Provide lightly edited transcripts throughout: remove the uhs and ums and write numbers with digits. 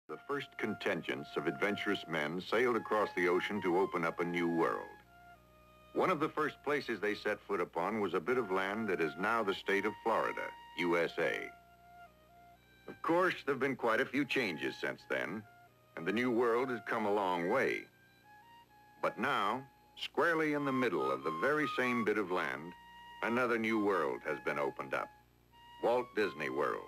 The first contingents of adventurous men sailed across the ocean to open up a new world. One of the first places they set foot upon was a bit of land that is now the state of Florida, USA. Of course, there have been quite a few changes since then, and the new world has come a long way. But now, squarely in the middle of the very same bit of land, another new world has been opened up. Walt Disney World.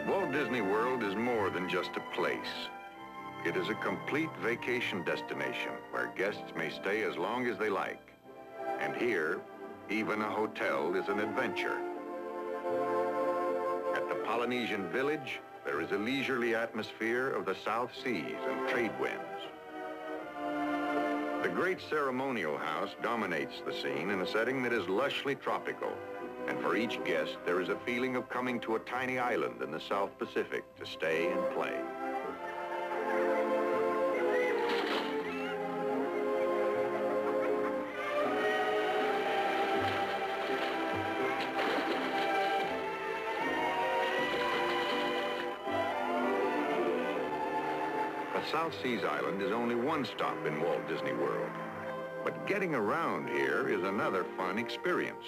Walt Disney World is more than just a place. It is a complete vacation destination where guests may stay as long as they like. And here, even a hotel is an adventure. At the Polynesian village, there is a leisurely atmosphere of the South Seas and trade winds. The great ceremonial house dominates the scene in a setting that is lushly tropical. And for each guest, there is a feeling of coming to a tiny island in the South Pacific to stay and play. A South Seas island is only one stop in Walt Disney World. But getting around here is another fun experience.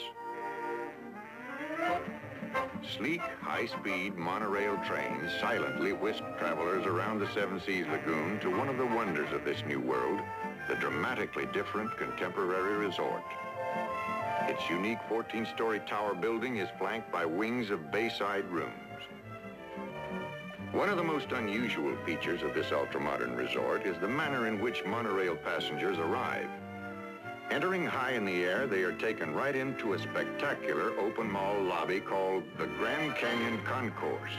Sleek, high-speed monorail trains silently whisk travelers around the Seven Seas Lagoon to one of the wonders of this new world, the dramatically different contemporary resort. Its unique 14-story tower building is flanked by wings of bayside rooms. One of the most unusual features of this ultramodern resort is the manner in which monorail passengers arrive. Entering high in the air, they are taken right into a spectacular open mall lobby called the Grand Canyon Concourse.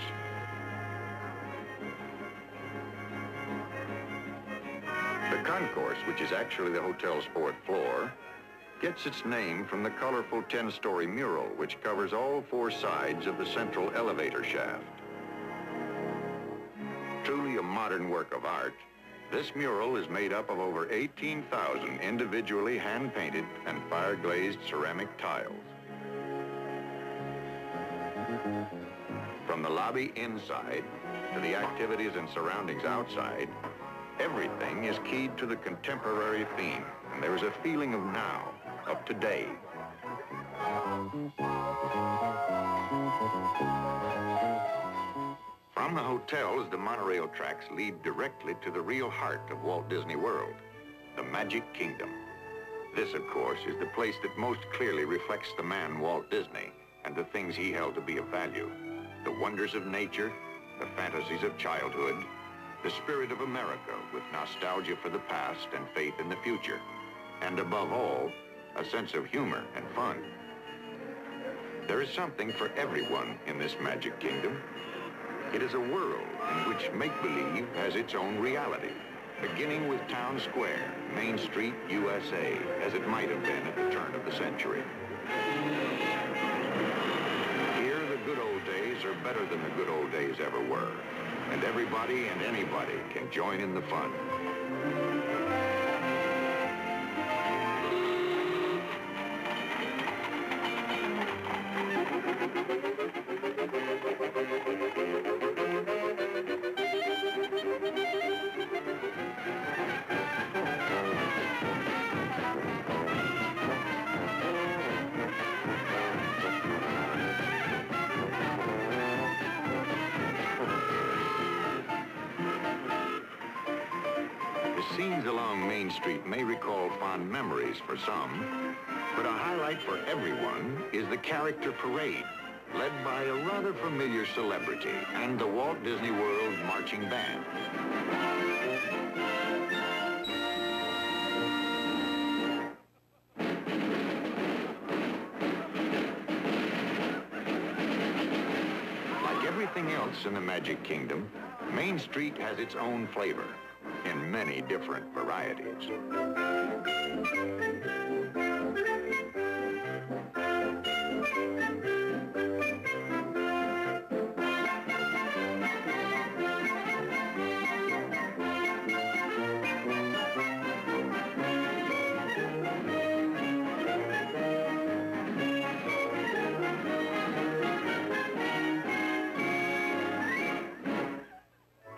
The concourse, which is actually the hotel's fourth floor, gets its name from the colorful 10-story mural which covers all four sides of the central elevator shaft. Truly a modern work of art, this mural is made up of over 18,000 individually hand-painted and fire-glazed ceramic tiles. From the lobby inside to the activities and surroundings outside, everything is keyed to the contemporary theme, and there is a feeling of now, of today. From the hotels, the monorail tracks lead directly to the real heart of Walt Disney World, the Magic Kingdom. This, of course, is the place that most clearly reflects the man Walt Disney and the things he held to be of value. The wonders of nature, the fantasies of childhood, the spirit of America with nostalgia for the past and faith in the future, and above all, a sense of humor and fun. There is something for everyone in this Magic Kingdom. It is a world in which make-believe has its own reality, beginning with Town Square, Main Street, USA, as it might have been at the turn of the century. Here, the good old days are better than the good old days ever were, and everybody and anybody can join in the fun. Scenes along Main Street may recall fond memories for some, but a highlight for everyone is the character parade, led by a rather familiar celebrity and the Walt Disney World Marching Band. Like everything else in the Magic Kingdom, Main Street has its own flavor in many different varieties.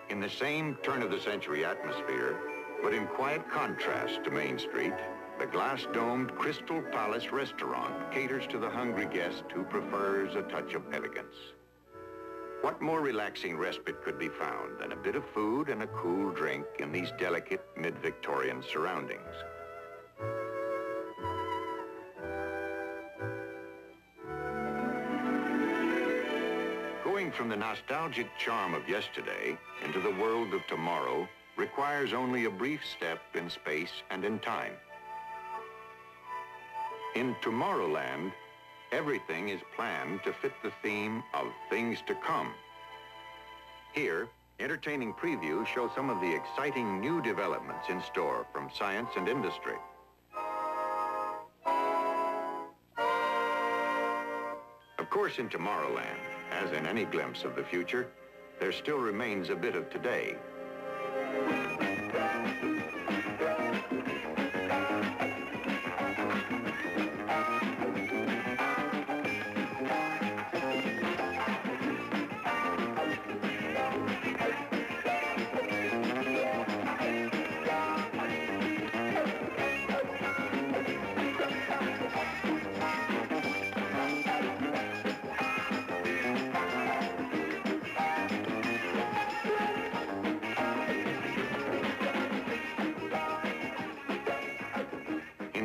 In the same turn-of-the-century atmosphere, but in quiet contrast to Main Street, the glass-domed Crystal Palace restaurant caters to the hungry guest who prefers a touch of elegance. What more relaxing respite could be found than a bit of food and a cool drink in these delicate mid-Victorian surroundings? Going from the nostalgic charm of yesterday into the world of tomorrow requires only a brief step in space and in time. In Tomorrowland, everything is planned to fit the theme of things to come. Here, entertaining previews show some of the exciting new developments in store from science and industry. Of course, in Tomorrowland, as in any glimpse of the future, there still remains a bit of today.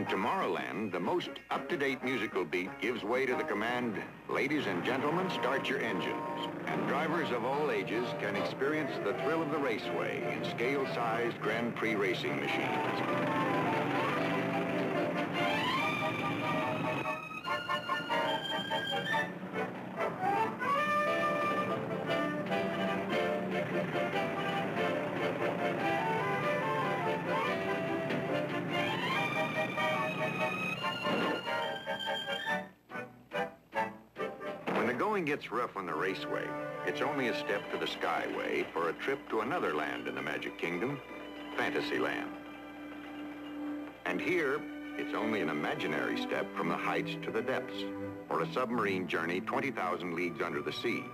Tomorrowland, the most up-to-date musical beat gives way to the command, "Ladies and gentlemen, start your engines." And drivers of all ages can experience the thrill of the Raceway in scale-sized Grand Prix racing machines. When the going gets rough on the Raceway, it's only a step to the Skyway for a trip to another land in the Magic Kingdom, Fantasyland. And here, it's only an imaginary step from the heights to the depths, for a submarine journey 20,000 leagues under the sea.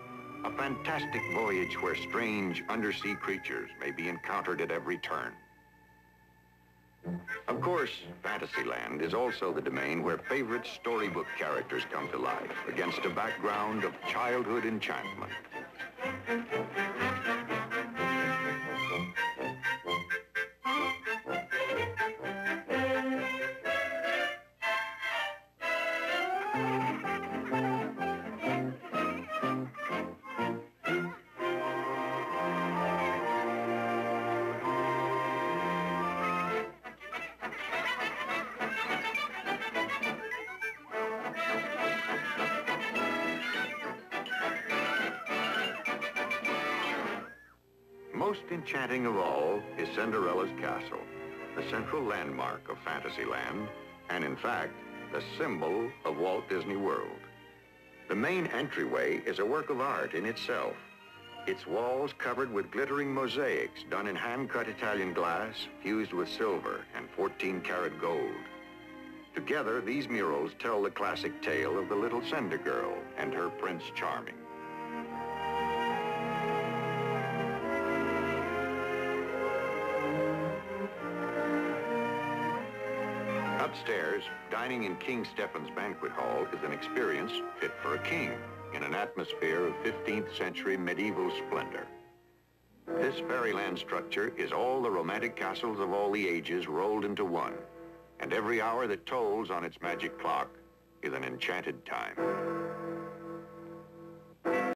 A fantastic voyage where strange undersea creatures may be encountered at every turn. Of course, Fantasyland is also the domain where favorite storybook characters come to life against a background of childhood enchantment. Most enchanting of all is Cinderella's Castle, the central landmark of Fantasyland, and in fact, the symbol of Walt Disney World. The main entryway is a work of art in itself, its walls covered with glittering mosaics done in hand-cut Italian glass fused with silver and 14-karat gold. Together, these murals tell the classic tale of the little Cinder girl and her Prince Charming. Upstairs, dining in King Stephen's Banquet Hall is an experience fit for a king in an atmosphere of 15th century medieval splendor. This fairyland structure is all the romantic castles of all the ages rolled into one, and every hour that tolls on its magic clock is an enchanted time.